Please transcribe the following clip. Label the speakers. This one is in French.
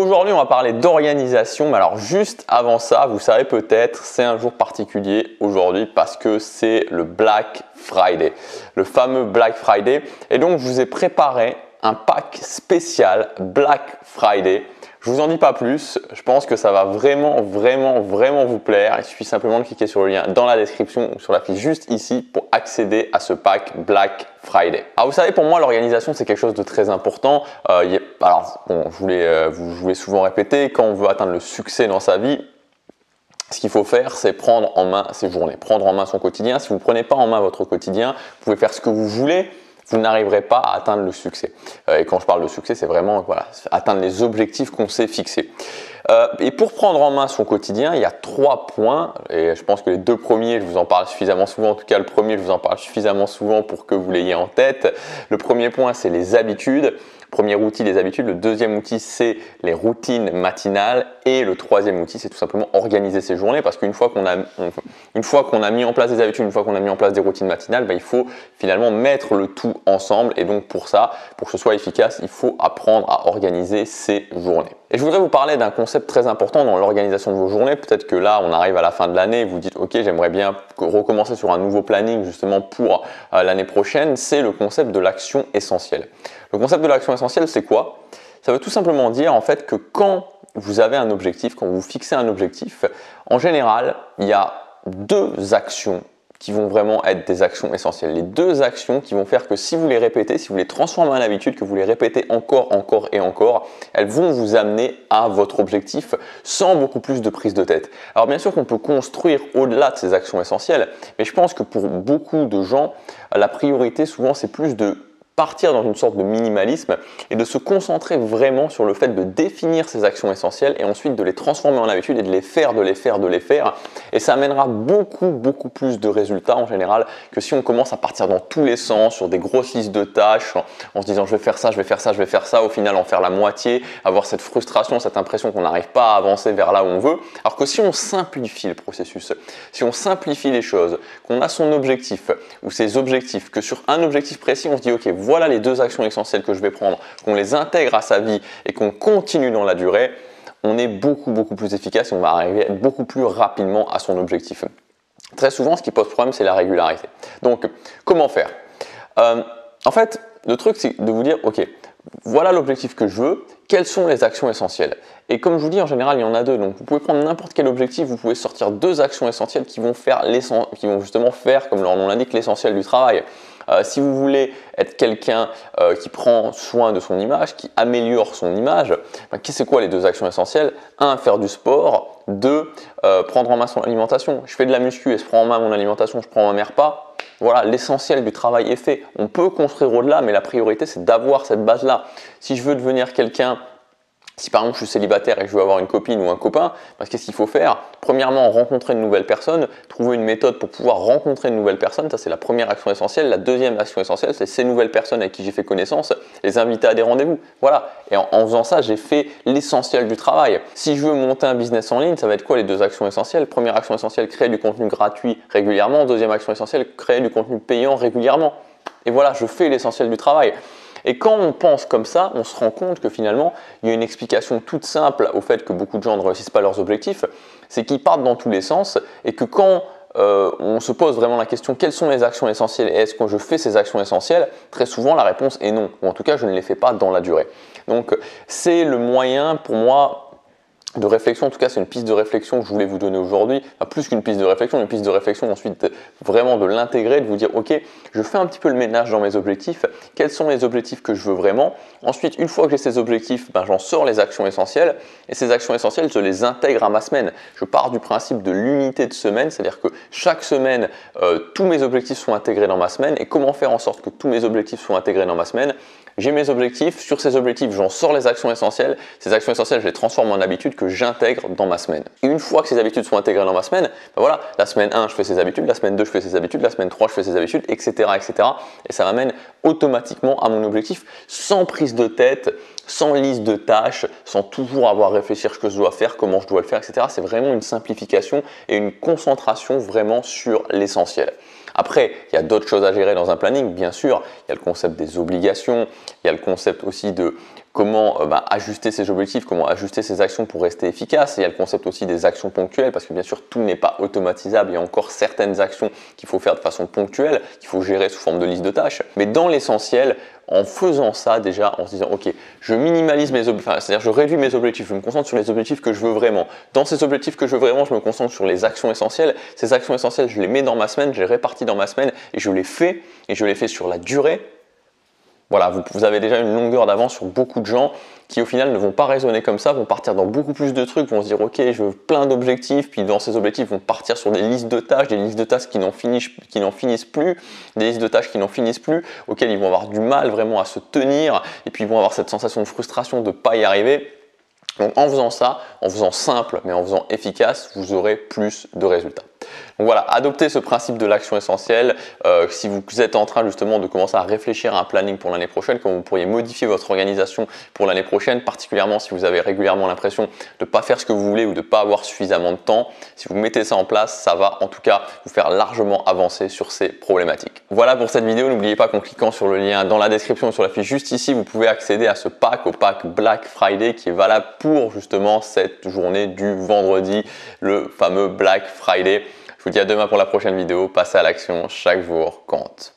Speaker 1: aujourd'hui, on va parler d'organisation. Mais alors, juste avant ça, vous savez peut-être, c'est un jour particulier aujourd'hui parce que c'est le Black Friday, le fameux Black Friday. Et donc, je vous ai préparé un pack spécial Black Friday. Je vous en dis pas plus, je pense que ça va vraiment vous plaire. Il suffit simplement de cliquer sur le lien dans la description ou sur la fiche juste ici pour accéder à ce pack Black Friday. Alors vous savez, pour moi, l'organisation, c'est quelque chose de très important. Je vous l'ai souvent répété, quand on veut atteindre le succès dans sa vie, ce qu'il faut faire, c'est prendre en main ses journées, prendre en main son quotidien. Si vous ne prenez pas en main votre quotidien, vous pouvez faire ce que vous voulez, vous n'arriverez pas à atteindre le succès. Et quand je parle de succès, c'est vraiment atteindre les objectifs qu'on s'est fixés. Et pour prendre en main son quotidien, il y a 3 points. Et je pense que les 2 premiers, je vous en parle suffisamment souvent. En tout cas, le premier, je vous en parle suffisamment souvent pour que vous l'ayez en tête. Le premier point, c'est les habitudes. Premier outil, les habitudes. Le deuxième outil, c'est les routines matinales. Et le troisième outil, c'est tout simplement organiser ses journées. Parce qu'une fois qu'on a mis en place des habitudes, une fois qu'on a mis en place des routines matinales, il faut finalement mettre le tout ensemble. Et donc pour ça, pour que ce soit efficace, il faut apprendre à organiser ses journées. Et je voudrais vous parler d'un concept très important dans l'organisation de vos journées. Peut-être que là, on arrive à la fin de l'année et vous dites « Ok, j'aimerais bien recommencer sur un nouveau planning justement pour l'année prochaine ». C'est le concept de l'action essentielle. Le concept de l'action essentielle, c'est quoi? Ça veut tout simplement dire en fait que quand vous avez un objectif, quand vous fixez un objectif, en général, il y a 2 actions qui vont vraiment être des actions essentielles. Les 2 actions qui vont faire que si vous les répétez, si vous les transformez en habitude, que vous les répétez encore et encore, elles vont vous amener à votre objectif sans beaucoup plus de prise de tête. Alors bien sûr qu'on peut construire au-delà de ces actions essentielles, mais je pense que pour beaucoup de gens, la priorité souvent c'est plus de partir dans une sorte de minimalisme et de se concentrer vraiment sur le fait de définir ces actions essentielles et ensuite de les transformer en habitude et de les faire. Et ça amènera beaucoup plus de résultats en général que si on commence à partir dans tous les sens sur des grosses listes de tâches en se disant je vais faire ça, au final en faire la moitié, avoir cette frustration, cette impression qu'on n'arrive pas à avancer vers là où on veut. Alors que si on simplifie le processus, si on simplifie les choses, qu'on a son objectif ou ses objectifs, que sur un objectif précis on se dit ok, voilà les 2 actions essentielles que je vais prendre, qu'on les intègre à sa vie et qu'on continue dans la durée, on est beaucoup plus efficace et on va arriver beaucoup plus rapidement à son objectif. Très souvent, ce qui pose problème, c'est la régularité. Donc, comment faire? En fait, le truc, c'est de vous dire, ok, voilà l'objectif que je veux, quelles sont les actions essentielles? Et comme je vous dis, en général, il y en a 2. Donc, vous pouvez prendre n'importe quel objectif, vous pouvez sortir 2 actions essentielles qui vont justement faire, comme leur nom l'indique, l'essentiel du travail. Si vous voulez être quelqu'un qui prend soin de son image, qui améliore son image, c'est quoi les 2 actions essentielles? 1, faire du sport. 2, prendre en main son alimentation. Je fais de la muscu et je prends en main mon alimentation, je prends en main mes repas. Voilà, l'essentiel du travail est fait. On peut construire au-delà, mais la priorité, c'est d'avoir cette base-là. Si je veux devenir quelqu'un, si par exemple je suis célibataire et que je veux avoir une copine ou un copain, qu'est-ce qu'il faut faire? Premièrement, rencontrer une nouvelle personne, trouver une méthode pour pouvoir rencontrer une nouvelle personne, ça c'est la première action essentielle. La deuxième action essentielle, c'est ces nouvelles personnes avec qui j'ai fait connaissance, les inviter à des rendez-vous. Voilà, et en faisant ça, j'ai fait l'essentiel du travail. Si je veux monter un business en ligne, ça va être quoi les 2 actions essentielles? Première action essentielle, créer du contenu gratuit régulièrement. Deuxième action essentielle, créer du contenu payant régulièrement. Et voilà, je fais l'essentiel du travail. Et quand on pense comme ça, on se rend compte que finalement, il y a une explication toute simple au fait que beaucoup de gens ne réussissent pas leurs objectifs, c'est qu'ils partent dans tous les sens et que quand on se pose vraiment la question quelles sont les actions essentielles et est-ce que je fais ces actions essentielles, très souvent la réponse est non, ou en tout cas je ne les fais pas dans la durée. Donc c'est le moyen pour moi de réflexion, en tout cas c'est une piste de réflexion que je voulais vous donner aujourd'hui, plus qu'une piste de réflexion, une piste de réflexion ensuite vraiment de l'intégrer, de vous dire ok, je fais un petit peu le ménage dans mes objectifs, quels sont les objectifs que je veux vraiment, ensuite une fois que j'ai ces objectifs, j'en sors les actions essentielles et ces actions essentielles je les intègre à ma semaine. Je pars du principe de l'unité de semaine, c'est-à-dire que chaque semaine tous mes objectifs sont intégrés dans ma semaine et comment faire en sorte que tous mes objectifs soient intégrés dans ma semaine. J'ai mes objectifs, sur ces objectifs j'en sors les actions essentielles, ces actions essentielles je les transforme en habitudes que j'intègre dans ma semaine. Et une fois que ces habitudes sont intégrées dans ma semaine, voilà, la semaine 1 je fais ces habitudes, la semaine 2 je fais ces habitudes, la semaine 3 je fais ces habitudes, etc. Et ça m'amène automatiquement à mon objectif sans prise de tête, sans liste de tâches, sans toujours avoir à réfléchir ce que je dois faire, comment je dois le faire, etc. C'est vraiment une simplification et une concentration vraiment sur l'essentiel. Après, il y a d'autres choses à gérer dans un planning, bien sûr. Il y a le concept des obligations, il y a le concept aussi de comment ajuster ses objectifs, comment ajuster ses actions pour rester efficace. Et il y a le concept aussi des actions ponctuelles, parce que bien sûr tout n'est pas automatisable, il y a encore certaines actions qu'il faut faire de façon ponctuelle, qu'il faut gérer sous forme de liste de tâches. Mais dans l'essentiel, en faisant ça déjà, en se disant ok, je minimalise mes objectifs, c'est-à-dire je réduis mes objectifs, je me concentre sur les objectifs que je veux vraiment. Dans ces objectifs que je veux vraiment, je me concentre sur les actions essentielles. Ces actions essentielles, je les mets dans ma semaine, je les répartis dans ma semaine et je les fais sur la durée. Voilà, vous avez déjà une longueur d'avance sur beaucoup de gens qui au final ne vont pas raisonner comme ça, vont partir dans beaucoup plus de trucs, vont se dire ok, je veux plein d'objectifs, puis dans ces objectifs vont partir sur des listes de tâches qui n'en finissent plus, des listes de tâches qui n'en finissent plus, auxquelles ils vont avoir du mal vraiment à se tenir, et puis ils vont avoir cette sensation de frustration de ne pas y arriver. Donc en faisant ça, en faisant simple mais en faisant efficace, vous aurez plus de résultats. Donc voilà, adoptez ce principe de l'action essentielle. Si vous êtes en train justement de commencer à réfléchir à un planning pour l'année prochaine, comment vous pourriez modifier votre organisation pour l'année prochaine, particulièrement si vous avez régulièrement l'impression de ne pas faire ce que vous voulez ou de ne pas avoir suffisamment de temps, si vous mettez ça en place, ça va en tout cas vous faire largement avancer sur ces problématiques. Voilà pour cette vidéo, n'oubliez pas qu'en cliquant sur le lien dans la description sur la fiche juste ici, vous pouvez accéder à ce pack, au pack Black Friday qui est valable pour justement cette journée du vendredi, le fameux Black Friday. Je vous dis à demain pour la prochaine vidéo. Passez à l'action, chaque jour compte.